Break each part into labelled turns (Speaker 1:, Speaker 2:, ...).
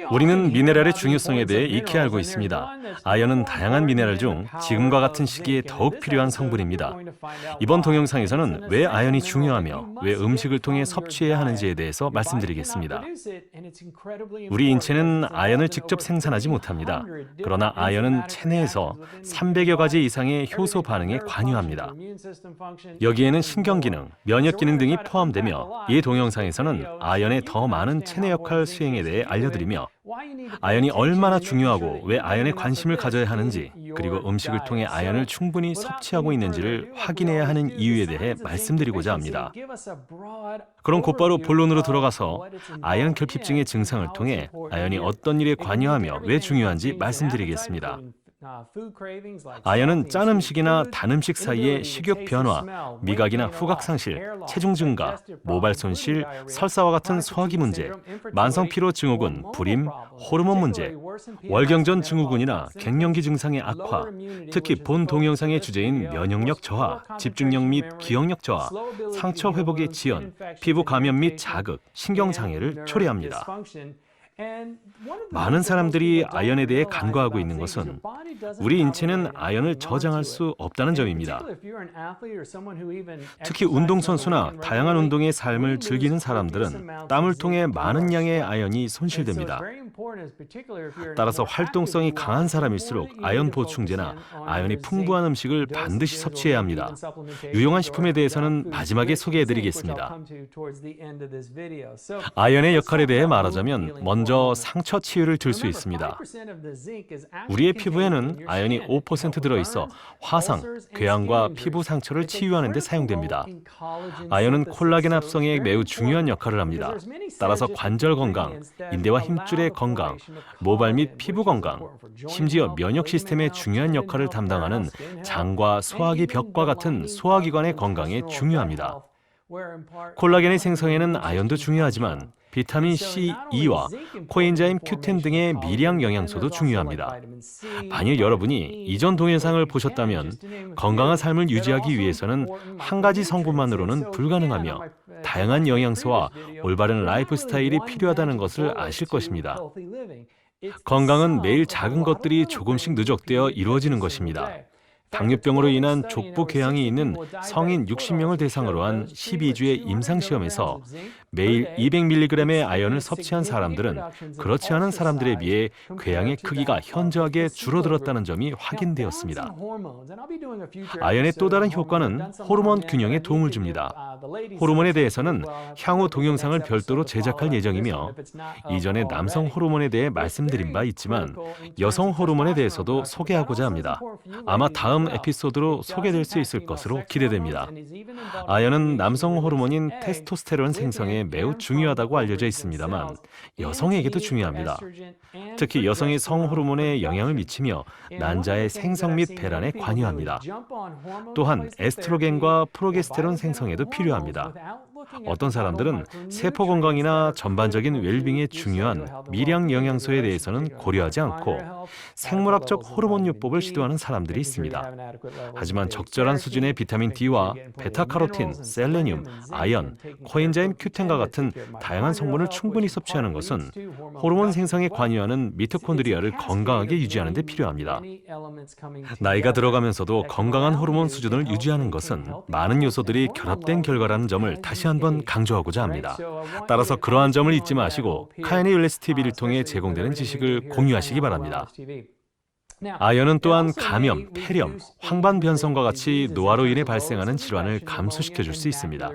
Speaker 1: 우리는 미네랄의 중요성에 대해 익히 알고 있습니다. 아연은 다양한 미네랄 중 지금과 같은 시기에 더욱 필요한 성분입니다. 이번 동영상에서는 왜 아연이 중요하며 왜 음식을 통해 섭취해야 하는지에 대해서 말씀드리겠습니다. 우리 인체는 아연을 직접 생산하지 못합니다. 그러나 아연은 체내에서 300여 가지 이상의 효소 반응에 관여합니다. 여기에는 신경기능, 면역기능 등이 포함되며 이 동영상에서는 아연의 더 많은 체내 역할 수행에 대해 알려드립니다. 아연이 얼마나 중요하고 왜 아연에 관심을 가져야 하는지, 그리고 음식을 통해 아연을 충분히 섭취하고 있는지를 확인해야 하는 이유에 대해 말씀드리고자 합니다. 그럼 곧바로 본론으로 들어가서 아연 결핍증의 증상을 통해 아연이 어떤 일에 관여하며 왜 중요한지 말씀드리겠습니다. 아연은 짠 음식이나 단 음식 사이의 식욕 변화, 미각이나 후각 상실, 체중 증가, 모발 손실, 설사와 같은 소화기 문제, 만성 피로 증후군, 불임, 호르몬 문제, 월경전 증후군이나 갱년기 증상의 악화, 특히 본 동영상의 주제인 면역력 저하, 집중력 및 기억력 저하, 상처 회복의 지연, 피부 감염 및 자극, 신경 장애를 초래합니다. 많은 사람들이 아연에 대해 간과하고 있는 것은 우리 인체는 아연을 저장할 수 없다는 점입니다. 특히 운동선수나 다양한 운동의 삶을 즐기는 사람들은 땀을 통해 많은 양의 아연이 손실됩니다. 따라서 활동성이 강한 사람일수록 아연 보충제나 아연이 풍부한 음식을 반드시 섭취해야 합니다. 유용한 식품에 대해서는 마지막에 소개해드리겠습니다. 아연의 역할에 대해 말하자면 먼저 상처 치유를 들 수 있습니다. 우리의 피부에는 아연이 5% 들어있어 화상, 궤양과 피부 상처를 치유하는 데 사용됩니다. 아연은 콜라겐 합성에 매우 중요한 역할을 합니다. 따라서 관절 건강, 인대와 힘줄의 건강, 모발 및 피부 건강, 심지어 면역 시스템의 중요한 역할을 담당하는 장과 소화기 벽과 같은 소화기관의 건강에 중요합니다. 콜라겐의 생성에는 아연도 중요하지만 비타민 C, E와 코엔자임 Q10 등의 미량 영양소도 중요합니다. 만일 여러분이 이전 동영상을 보셨다면 건강한 삶을 유지하기 위해서는 한 가지 성분만으로는 불가능하며 다양한 영양소와 올바른 라이프 스타일이 필요하다는 것을 아실 것입니다. 건강은 매일 작은 것들이 조금씩 누적되어 이루어지는 것입니다. 당뇨병으로 인한 족부 궤양이 있는 성인 60명을 대상으로 한 12주의 임상시험에서 매일 200mg의 아연을 섭취한 사람들은 그렇지 않은 사람들에 비해 궤양의 크기가 현저하게 줄어들었다는 점이 확인되었습니다. 아연의 또 다른 효과는 호르몬 균형에 도움을 줍니다. 호르몬에 대해서는 향후 동영상을 별도로 제작할 예정이며 이전에 남성 호르몬에 대해 말씀드린 바 있지만 여성 호르몬에 대해서도 소개하고자 합니다. 아마 다음 에피소드로 소개될 수 있을 것으로 기대됩니다. 아연은 남성 호르몬인 테스토스테론 생성에 매우 중요하다고 알려져 있습니다만 여성에게도 중요합니다. 특히 여성의 성 호르몬에 영향을 미치며 난자의 생성 및 배란에 관여합니다. 또한 에스트로겐과 프로게스테론 생성에도 필요합니다. 어떤 사람들은 세포 건강이나 전반적인 웰빙에 중요한 미량 영양소에 대해서는 고려하지 않고 생물학적 호르몬 요법을 시도하는 사람들이 있습니다. 하지만 적절한 수준의 비타민 D와 베타카로틴, 셀레늄, 아연, 코엔자임 Q10과 같은 다양한 성분을 충분히 섭취하는 것은 호르몬 생성에 관여하는 미토콘드리아를 건강하게 유지하는 데 필요합니다. 나이가 들어가면서도 건강한 호르몬 수준을 유지하는 것은 많은 요소들이 결합된 결과라는 점을 다시 한번 강조하고자 합니다. 따라서 그러한 점을 잊지 마시고 카이네 율레스 TV를 통해 제공되는 지식을 공유하시기 바랍니다. 아연은 또한 감염, 폐렴, 황반 변성과 같이 노화로 인해 발생하는 질환을 감소시켜 줄 수 있습니다.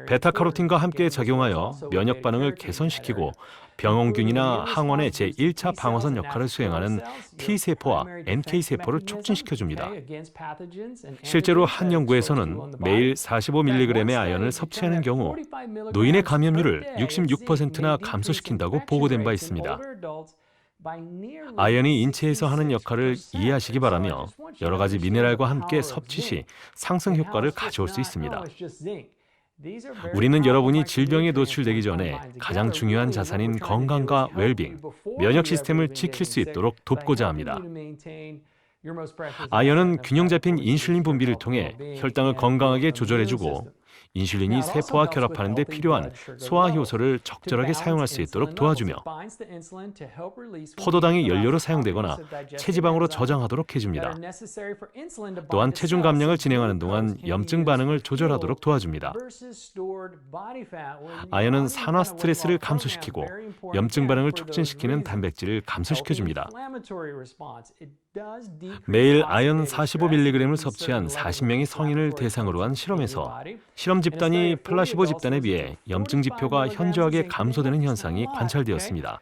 Speaker 1: 베타카로틴과 함께 작용하여 면역 반응을 개선시키고 병원균이나 항원의 제1차 방어선 역할을 수행하는 T세포와 NK세포를 촉진시켜 줍니다. 실제로 한 연구에서는 매일 45mg의 아연을 섭취하는 경우 노인의 감염률을 66%나 감소시킨다고 보고된 바 있습니다. 아연이 인체에서 하는 역할을 이해하시기 바라며 여러 가지 미네랄과 함께 섭취 시 상승 효과를 가져올 수 있습니다. 우리는 여러분이 질병에 노출되기 전에 가장 중요한 자산인 건강과 웰빙, 면역 시스템을 지킬 수 있도록 돕고자 합니다. 아연은 균형 잡힌 인슐린 분비를 통해 혈당을 건강하게 조절해주고 인슐린이 세포와 결합하는 데 필요한 소화 효소를 적절하게 사용할 수 있도록 도와주며 포도당이 연료로 사용되거나 체지방으로 저장하도록 해줍니다. 또한 체중 감량을 진행하는 동안 염증 반응을 조절하도록 도와줍니다. 아연은 산화 스트레스를 감소시키고 염증 반응을 촉진시키는 단백질을 감소시켜줍니다. 매일 아연 45mg을 섭취한 40명의 성인을 대상으로 한 실험에서 실험 집단이 플라시보 집단에 비해 염증 지표가 현저하게 감소되는 현상이 관찰되었습니다.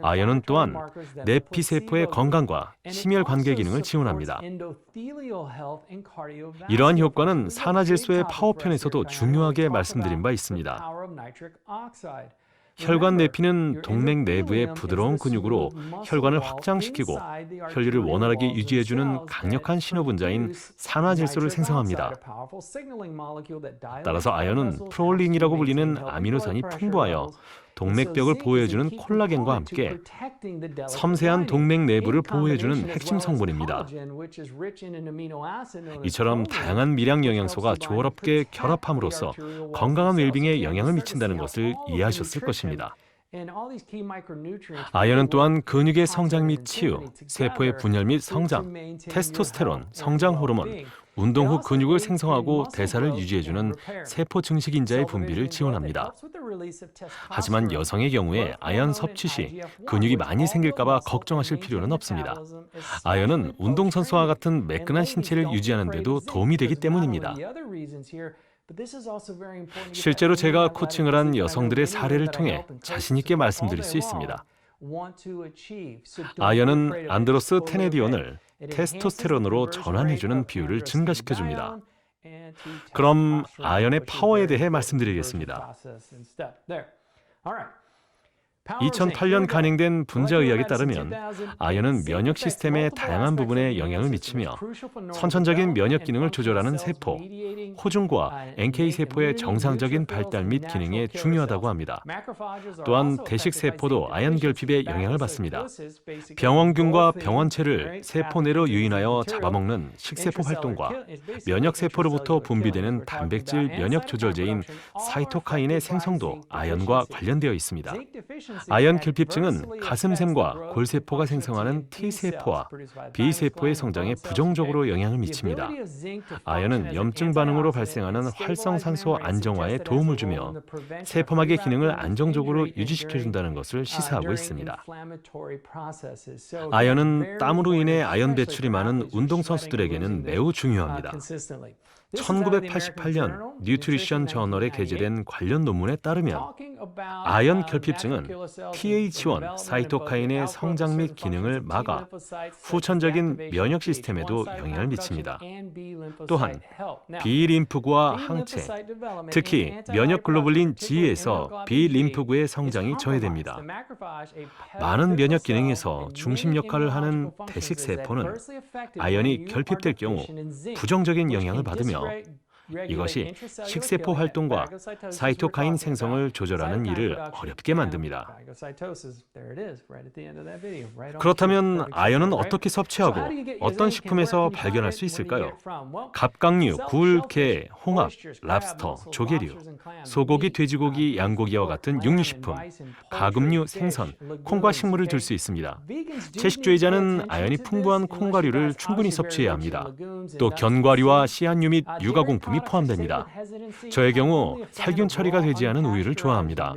Speaker 1: 아연은 또한 내피 세포의 건강과 심혈 관계 기능을 지원합니다. 이러한 효과는 산화질소의 파워편에서도 중요하게 말씀드린 바 있습니다. 혈관 내피는 동맥 내부의 부드러운 근육으로 혈관을 확장시키고 혈류를 원활하게 유지해주는 강력한 신호분자인 산화질소를 생성합니다. 따라서 아연은 프롤린이라고 불리는 아미노산이 풍부하여 동맥벽을 보호해주는 콜라겐과 함께 섬세한 동맥 내부를 보호해주는 핵심 성분입니다. 이처럼 다양한 미량 영양소가 조화롭게 결합함으로써 건강한 웰빙에 영향을 미친다는 것을 이해하셨을 것입니다. 아연은 또한 근육의 성장 및 치유, 세포의 분열 및 성장, 테스토스테론, 성장 호르몬, 운동 후 근육을 생성하고 대사를 유지해주는 세포 증식인자의 분비를 지원합니다. 하지만 여성의 경우에 아연 섭취 시 근육이 많이 생길까봐 걱정하실 필요는 없습니다. 아연은 운동선수와 같은 매끈한 신체를 유지하는 데도 도움이 되기 때문입니다. 실제로 제가 코칭을 한 여성들의 사례를 통해 자신 있게 말씀드릴 수 있습니다. 아연은 안드로스 테네디온을 테스토스테론으로 전환해주는 비율을 증가시켜줍니다. 그럼 아연의 파워에 대해 말씀드리겠습니다. 2008년 간행된 분자의학에 따르면 아연은 면역 시스템의 다양한 부분에 영향을 미치며 선천적인 면역 기능을 조절하는 세포, 호중과 NK 세포의 정상적인 발달 및 기능에 중요하다고 합니다. 또한 대식 세포도 아연 결핍에 영향을 받습니다. 병원균과 병원체를 세포 내로 유인하여 잡아먹는 식세포 활동과 면역 세포로부터 분비되는 단백질 면역 조절제인 사이토카인의 생성도 아연과 관련되어 있습니다. 아연 결핍증은 가슴샘과 골세포가 생성하는 T세포와 B세포의 성장에 부정적으로 영향을 미칩니다. 아연은 염증 반응으로 발생하는 활성산소 안정화에 도움을 주며 세포막의 기능을 안정적으로 유지시켜준다는 것을 시사하고 있습니다. 아연은 땀으로 인해 아연 배출이 많은 운동선수들에게는 매우 중요합니다. 1988년 뉴트리션 저널에 게재된 관련 논문에 따르면 아연 결핍증은 TH1 사이토카인의 성장 및 기능을 막아 후천적인 면역 시스템에도 영향을 미칩니다. 또한 B림프구와 항체, 특히 면역 글로불린 G에서 B림프구의 성장이 저해됩니다. 많은 면역 기능에서 중심 역할을 하는 대식 세포는 아연이 결핍될 경우 부정적인 영향을 받으며 이것이 식세포 활동과 사이토카인 생성을 조절하는 일을 어렵게 만듭니다. 그렇다면 아연은 어떻게 섭취하고 어떤 식품에서 발견할 수 있을까요? 갑각류, 굴, 게, 홍합, 랍스터, 조개류, 소고기, 돼지고기, 양고기와 같은 육류식품, 가금류, 생선, 콩과 식물을 들 수 있습니다. 채식주의자는 아연이 풍부한 콩과류를 충분히 섭취해야 합니다. 또 견과류와 씨앗류 및 유가공품이 포함됩니다. 저의 경우 살균 처리가 되지 않은 우유를 좋아합니다.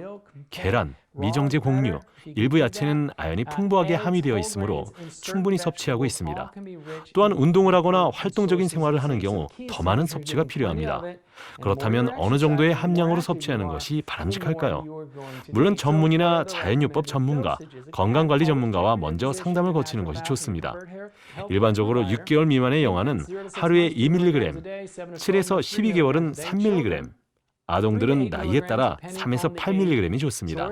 Speaker 1: 계란, 미정제 곡류, 일부 야채는 아연이 풍부하게 함유되어 있으므로 충분히 섭취하고 있습니다. 또한 운동을 하거나 활동적인 생활을 하는 경우 더 많은 섭취가 필요합니다. 그렇다면 어느 정도의 함량으로 섭취하는 것이 바람직할까요? 물론 전문의나 자연요법 전문가, 건강관리 전문가와 먼저 상담을 거치는 것이 좋습니다. 일반적으로 6개월 미만의 영아는 하루에 2mg, 7에서 12개월은 3mg, 아동들은 나이에 따라 3에서 8mg이 좋습니다.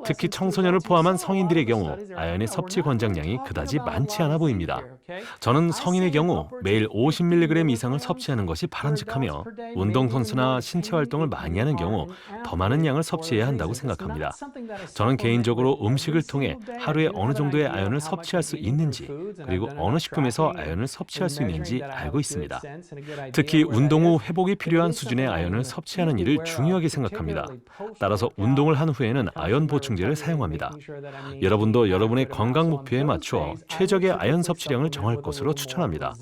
Speaker 1: 특히 청소년을 포함한 성인들의 경우 아연의 섭취 권장량이 그다지 많지 않아 보입니다. 저는 성인의 경우 매일 50mg 이상을 섭취하는 것이 바람직하며 운동선수나 신체 활동을 많이 하는 경우 더 많은 양을 섭취해야 한다고 생각합니다. 저는 개인적으로 음식을 통해 하루에 어느 정도의 아연을 섭취할 수 있는지, 그리고 어느 식품에서 아연을 섭취할 수 있는지 알고 있습니다. 특히 운동 후 회복이 필요한 수준의 아연을 섭취하는 일을 중요하게 생각합니다. 따라서 운동을 한 후에는 아연 보충제를 사용합니다. 여러분도 여러분의 건강 목표에 맞추어 최적의 아연 섭취량을 정할 것으로 추천합니다.